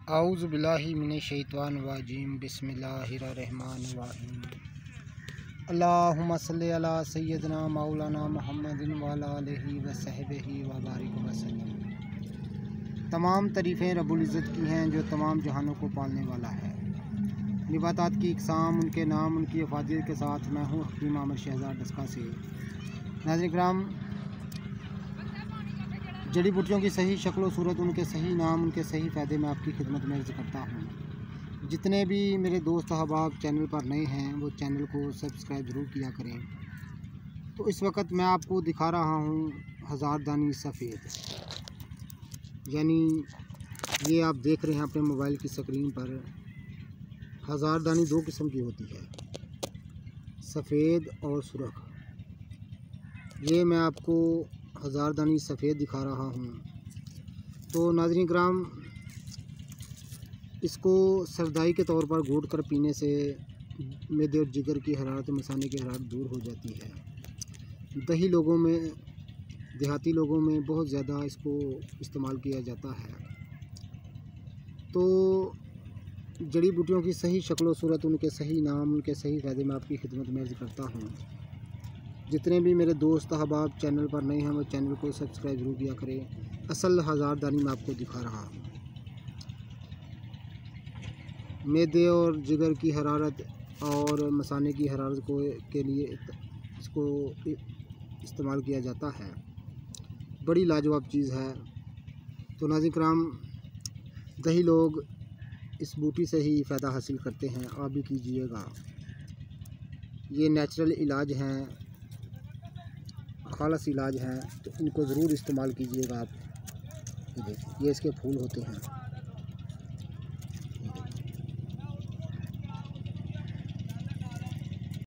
आऊज़ु बिल्लाहि मिनश्शैतानिर्रजीम बिस्मिल्लाहिर्रहमानिर्रहीम। अल्लाहुम्मा सल्लि अला सय्यदिना मौलाना मुहम्मदिन व अला आलिहि व सहबिहि व बारिक वसल्लम। तमाम तारीफ़ें रब्बुल इज़्ज़त की हैं जो तमाम जहानों को पालने वाला है। निबातात की इक़साम, उनके नाम, उनकी अफादियत के साथ मैं हूँ हकीम आमिर शहज़ाद डस्का से। नाज़रीन किराम, जड़ी बूटियों की सही शक्ल सूरत, उनके सही नाम, उनके सही फ़ायदे में आपकी खिदमत में अर्ज़ करता हूँ। जितने भी मेरे दोस्त अहबाब चैनल पर नए हैं वो चैनल को सब्सक्राइब ज़रूर किया करें। तो इस वक्त मैं आपको दिखा रहा हूँ हज़ारदानी सफ़ेद, यानी ये आप देख रहे हैं अपने मोबाइल की स्क्रीन पर। हज़ारदानी दो किस्म की होती है, सफ़ेद और सुरख। ये मैं आपको हज़ारदानी सफ़ेद दिखा रहा हूँ। तो नाज़रीन किराम, इसको सरदाई के तौर पर घोट कर पीने से मैदे और जिगर की हरारत, मसाने की हरारत दूर हो जाती है। दही लोगों में, देहाती लोगों में बहुत ज़्यादा इसको इस्तेमाल किया जाता है। तो जड़ी बूटियों की सही शक्ल सूरत, उनके सही नाम, उनके सही फ़ायदे में आपकी खिदमत में अर्ज़ करता हूँ। जितने भी मेरे दोस्त अहबाब चैनल पर नए हैं वो चैनल को सब्सक्राइब ज़रूर किया करें। असल हज़ारदानी मैं आपको दिखा रहा हूँ। मैदे और जिगर की हरारत और मसाने की हरारत को के लिए इसको इस्तेमाल किया जाता है। बड़ी लाजवाब चीज़ है। तो नाज़रीन किराम, दही लोग इस बूटी से ही फ़ायदा हासिल करते हैं, आप भी कीजिएगा। ये नेचुरल इलाज हैं, खालस इलाज हैं, तो इनको ज़रूर इस्तेमाल कीजिएगा आप। ये देखिए, ये इसके फूल होते हैं।